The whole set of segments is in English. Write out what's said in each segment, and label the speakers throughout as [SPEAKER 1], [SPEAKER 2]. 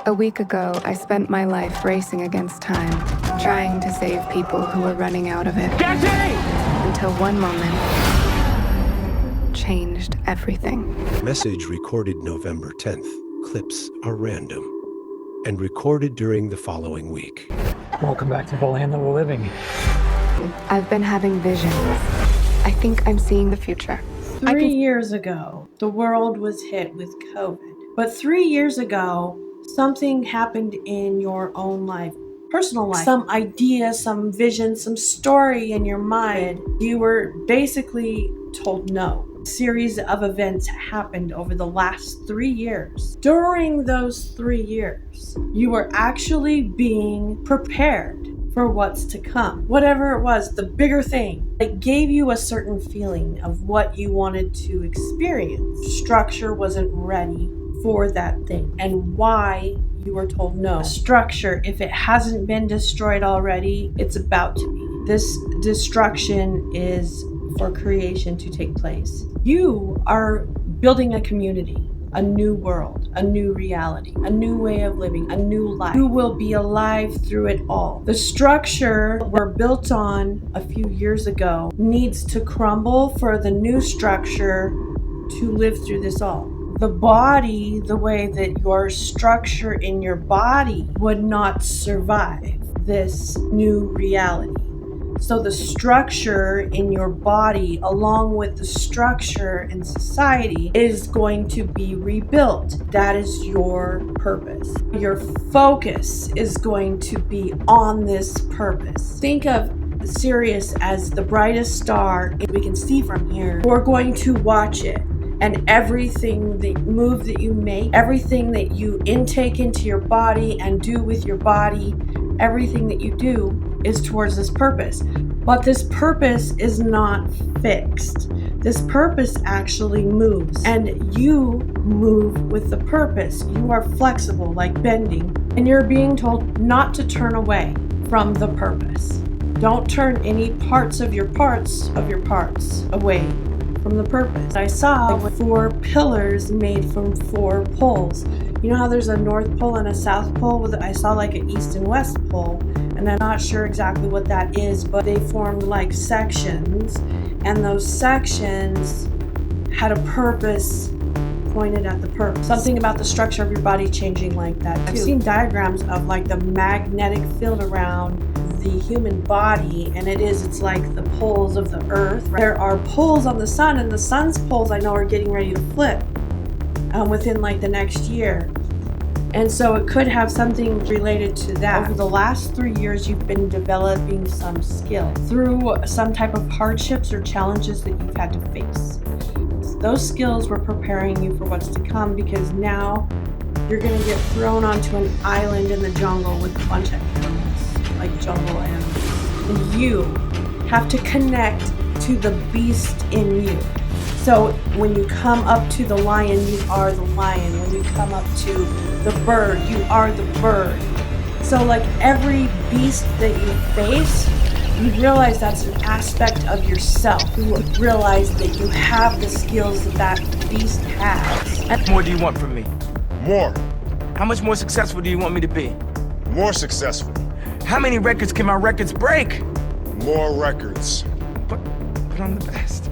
[SPEAKER 1] A week ago, I spent my life racing against time, trying to save people who were running out of it.
[SPEAKER 2] Jesse!
[SPEAKER 1] Until one moment changed everything.
[SPEAKER 3] Message recorded November 10th. Clips are random and recorded during the following week.
[SPEAKER 4] Welcome back to the land that we're living.
[SPEAKER 1] I've been having visions. I think I'm seeing the future.
[SPEAKER 5] 3 years ago, the world was hit with COVID. But 3 years ago, something happened in your own life, personal life. Some idea, some vision, some story in your mind. You were basically told no. A series of events happened over the last 3 years. During those 3 years, you were actually being prepared for what's to come. Whatever it was, the bigger thing, it gave you a certain feeling of what you wanted to experience. Structure wasn't ready for that thing, and why you were told no. Structure, if it hasn't been destroyed already, it's about to be. This destruction is for creation to take place. You are building a community, a new world, a new reality, a new way of living, a new life. You will be alive through it all. The structure we're built on a few years ago needs to crumble for the new structure to live through this all. The body, the way that your structure in your body would not survive this new reality. So the structure in your body, along with the structure in society, is going to be rebuilt. That is your purpose. Your focus is going to be on this purpose. Think of Sirius as the brightest star we can see from here. We're going to watch it. And everything, the move that you make, everything that you intake into your body and do with your body, everything that you do is towards this purpose. But this purpose is not fixed. This purpose actually moves, and you move with the purpose. You are flexible, like bending, and you're being told not to turn away from the purpose. Don't turn any parts of your parts away from the purpose. I saw 4 pillars made from 4 poles. You know how there's a north pole and a south pole? I saw like an east and west pole, and I'm not sure exactly what that is, but they formed like sections, and those sections had a purpose pointed at the purpose. Something about the structure of your body changing like that too. I've seen diagrams of like the magnetic field around the human body, and it's like the poles of the earth. There are poles on the sun, and the sun's poles I know are getting ready to flip within like the next year. And so it could have something related to that. Over the last 3 years, you've been developing some skill through some type of hardships or challenges that you've had to face. Those skills were preparing you for what's to come, because now you're going to get thrown onto an island in the jungle with a bunch of animals, like jungle animals. And you have to connect to the beast in you. So when you come up to the lion, you are the lion. When you come up to the bird, you are the bird. So like every beast that you face, you realize that's an aspect of yourself. You realize that you have the skills that beast has.
[SPEAKER 2] What more do you want from me?
[SPEAKER 6] More.
[SPEAKER 2] How much more successful do you want me to be?
[SPEAKER 6] More successful.
[SPEAKER 2] How many records can my records break?
[SPEAKER 6] More records.
[SPEAKER 2] But I'm the best.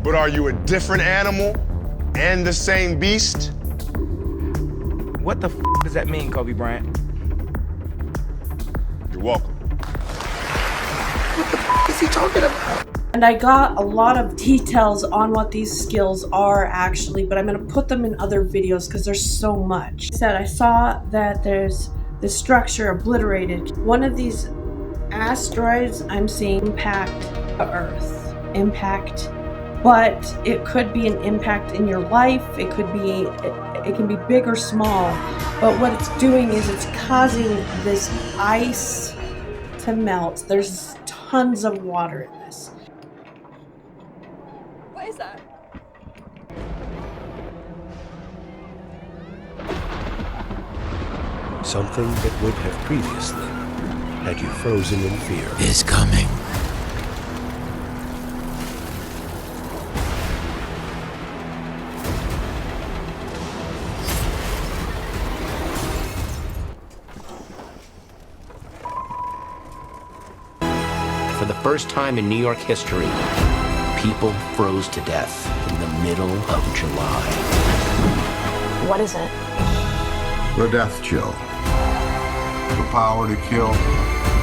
[SPEAKER 6] But are you a different animal and the same beast?
[SPEAKER 2] What the does that mean, Kobe Bryant?
[SPEAKER 6] You're welcome.
[SPEAKER 2] What the is he talking about?
[SPEAKER 5] And I got a lot of details on what these skills are actually, but I'm going to put them in other videos because there's so much. I saw that there's the structure obliterated. One of these asteroids I'm seeing impact the Earth. Impact. But it could be an impact in your life. It can be big or small. But what it's doing is it's causing this ice to melt. There's tons of water in this.
[SPEAKER 7] What is that?
[SPEAKER 3] Something that would have previously had you frozen in fear
[SPEAKER 8] is coming.
[SPEAKER 7] For the first time in New York history, people froze to death in the middle of July.
[SPEAKER 8] What is it?
[SPEAKER 9] The death chill. The power to kill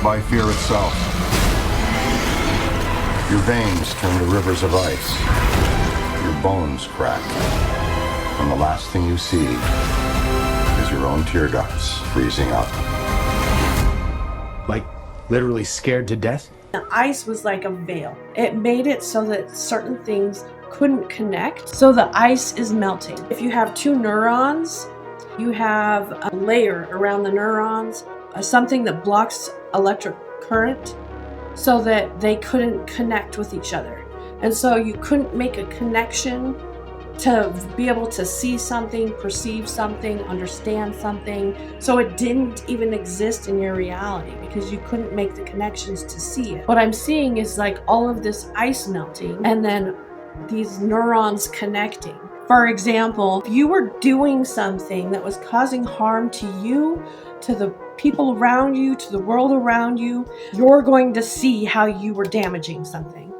[SPEAKER 9] by fear itself. Your veins turn to rivers of ice. Your bones crack. And the last thing you see is your own tear ducts freezing up.
[SPEAKER 7] Like, literally scared to death?
[SPEAKER 5] The ice was like a veil. It made it so that certain things couldn't connect, so the ice is melting. If you have two neurons, you have a layer around the neurons, something that blocks electric current so that they couldn't connect with each other. And so you couldn't make a connection to be able to see something, perceive something, understand something. So it didn't even exist in your reality because you couldn't make the connections to see it. What I'm seeing is like all of this ice melting and then these neurons connecting. For example, if you were doing something that was causing harm to you, to the people around you, to the world around you, you're going to see how you were damaging something.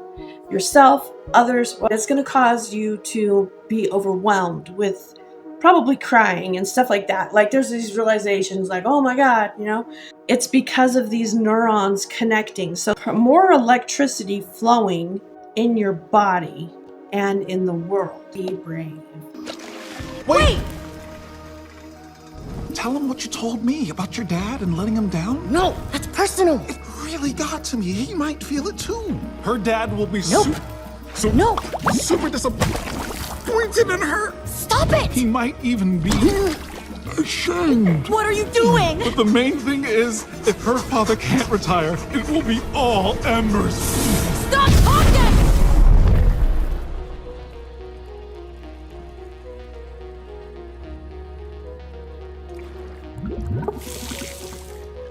[SPEAKER 5] Yourself, others. It's going to cause you to be overwhelmed with probably crying and stuff like that. Like there's these realizations like, oh my God, you know, it's because of these neurons connecting. So more electricity flowing in your body and in the world. Be brave.
[SPEAKER 2] Wait! Tell him what you told me about your dad and letting him down?
[SPEAKER 8] No, that's personal.
[SPEAKER 2] It really got to me. He might feel it too. Her dad will be
[SPEAKER 8] Nope. No.
[SPEAKER 2] super disappointed in her.
[SPEAKER 8] Stop it!
[SPEAKER 2] He might even be ashamed.
[SPEAKER 8] What are you doing?
[SPEAKER 2] But the main thing is, if her father can't retire, it will be all embers.
[SPEAKER 8] Stop talking!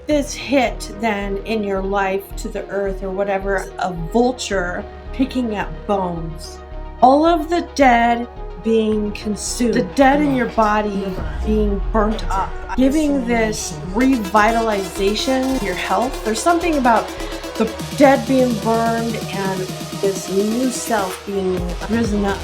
[SPEAKER 5] This hit then in your life to the earth or whatever, a vulture picking at bones. All of the dead being consumed, the dead in your body being burnt up, giving this revitalization to your health. There's something about the dead being burned and this new self being risen up.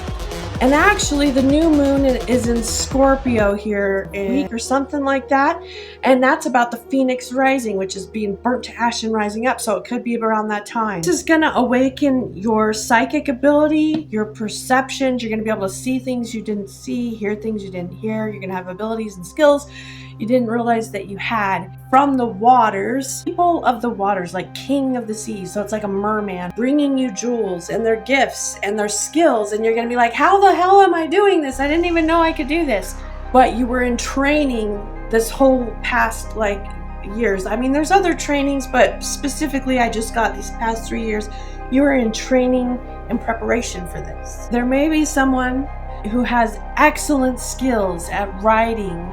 [SPEAKER 5] And actually, the new moon is in Scorpio here in a week or something like that. And that's about the Phoenix rising, which is being burnt to ash and rising up. So it could be around that time. This is going to awaken your psychic ability, your perceptions. You're going to be able to see things you didn't see, hear things you didn't hear. You're going to have abilities and skills you didn't realize that you had. From the waters, people of the waters, like king of the seas. So it's like a merman bringing you jewels and their gifts and their skills. And you're going to be like, how the hell am I doing this? I didn't even know I could do this. But you were in training this whole past like years. I mean, there's other trainings, but specifically I just got these past 3 years. You were in training and preparation for this. There may be someone who has excellent skills at riding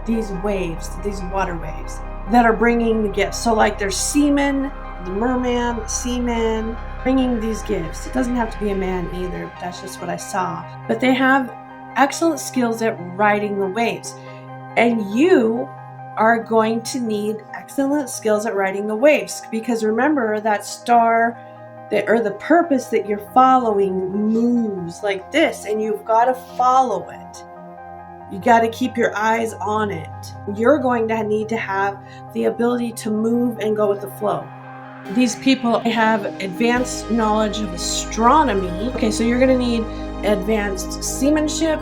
[SPEAKER 5] these waves, these water waves that are bringing the gifts. So like there's seamen, the merman, the seamen, bringing these gifts. It doesn't have to be a man either. That's just what I saw. But they have excellent skills at riding the waves. And you are going to need excellent skills at riding the waves, because remember that star or the purpose that you're following moves like this, and you've got to follow it. You got to keep your eyes on it. You're going to need to have the ability to move and go with the flow. These people have advanced knowledge of astronomy. Okay, so you're going to need advanced seamanship,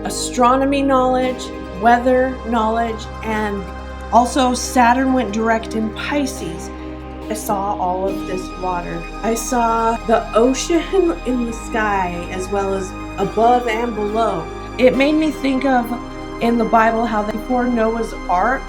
[SPEAKER 5] astronomy knowledge, weather knowledge, and also Saturn went direct in Pisces. I saw all of this water. I saw the ocean in the sky as well as above and below. It made me think of in the Bible how before Noah's Ark,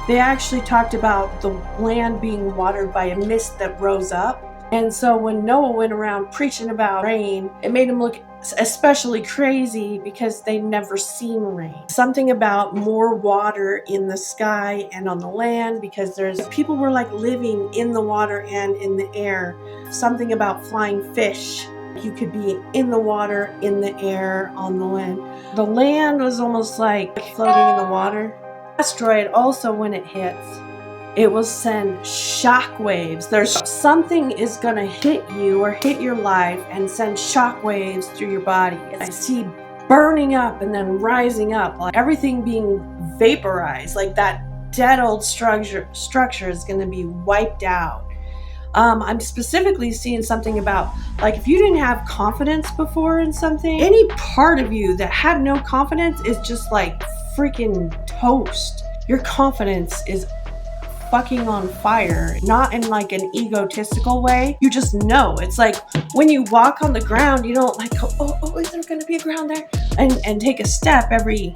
[SPEAKER 5] they actually talked about the land being watered by a mist that rose up. And so when Noah went around preaching about rain, it made him look especially crazy because they'd never seen rain. Something about more water in the sky and on the land, because people were like living in the water and in the air. Something about flying fish. You could be in the water, in the air, on the land. The land was almost like floating in the water. Asteroid also, when it hits, It will send shock waves. There's something is going to hit you or hit your life and send shock waves through your body. I see burning up and then rising up, like everything being vaporized, like that dead old structure is going to be wiped out. I'm specifically seeing something about, like, if you didn't have confidence before in something, any part of you that had no confidence is just like freaking toast. Your confidence is fucking on fire, not in like an egotistical way. You just know. It's like when you walk on the ground, you don't like, oh, is there gonna be a ground there? And take a step every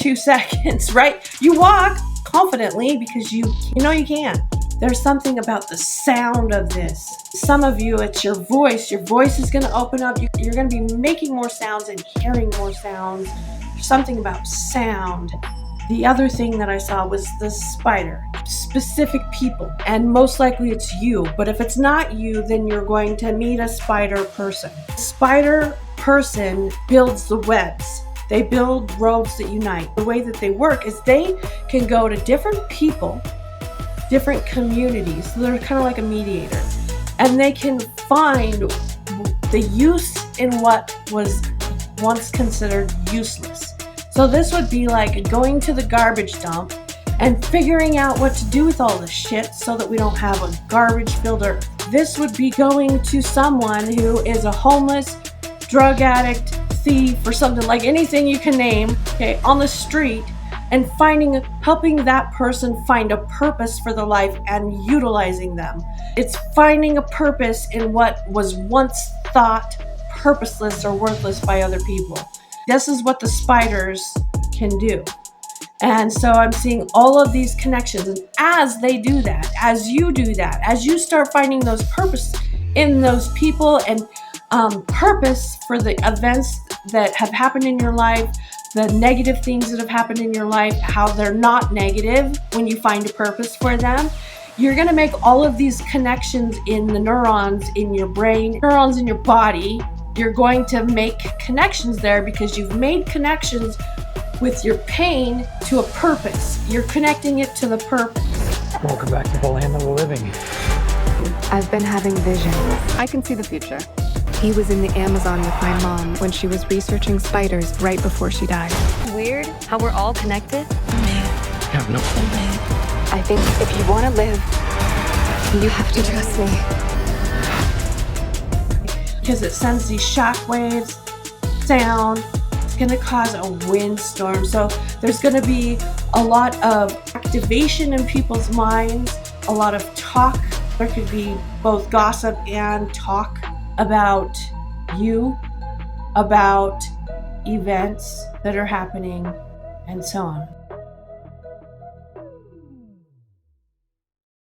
[SPEAKER 5] 2 seconds, right? You walk confidently because you know you can. There's something about the sound of this. Some of you, it's your voice. Your voice is gonna open up. You're gonna be making more sounds and hearing more sounds. There's something about sound. The other thing that I saw was the spider, specific people, and most likely it's you. But if it's not you, then you're going to meet a spider person. Spider person builds the webs. They build roads that unite. The way that they work is they can go to different people, different communities. So they're kind of like a mediator. And they can find the use in what was once considered useless. So this would be like going to the garbage dump and figuring out what to do with all this shit so that we don't have a garbage-filled earth. This would be going to someone who is a homeless, drug addict, thief, or something, like anything you can name, okay, on the street, and helping that person find a purpose for their life and utilizing them. It's finding a purpose in what was once thought purposeless or worthless by other people. This is what the spiders can do. And so I'm seeing all of these connections. And as they do that, as you do that, as you start finding those purpose in those people and purpose for the events that have happened in your life, the negative things that have happened in your life, how they're not negative when you find a purpose for them, you're going to make all of these connections in the neurons in your brain, neurons in your body. You're going to make connections there because you've made connections with your pain to a purpose. You're connecting it to the purpose.
[SPEAKER 4] Welcome back to the land of the living.
[SPEAKER 1] I've been having visions. I can see the future. He was in the Amazon with my mom when she was researching spiders right before she died.
[SPEAKER 8] Weird how we're all connected.
[SPEAKER 2] Yeah, no.
[SPEAKER 1] I think if you want to live, you have to trust me.
[SPEAKER 5] Because it sends these shock waves, sound. It's going to cause a windstorm. So there's going to be a lot of activation in people's minds, a lot of talk. There could be both gossip and talk about you, about events that are happening, and so on.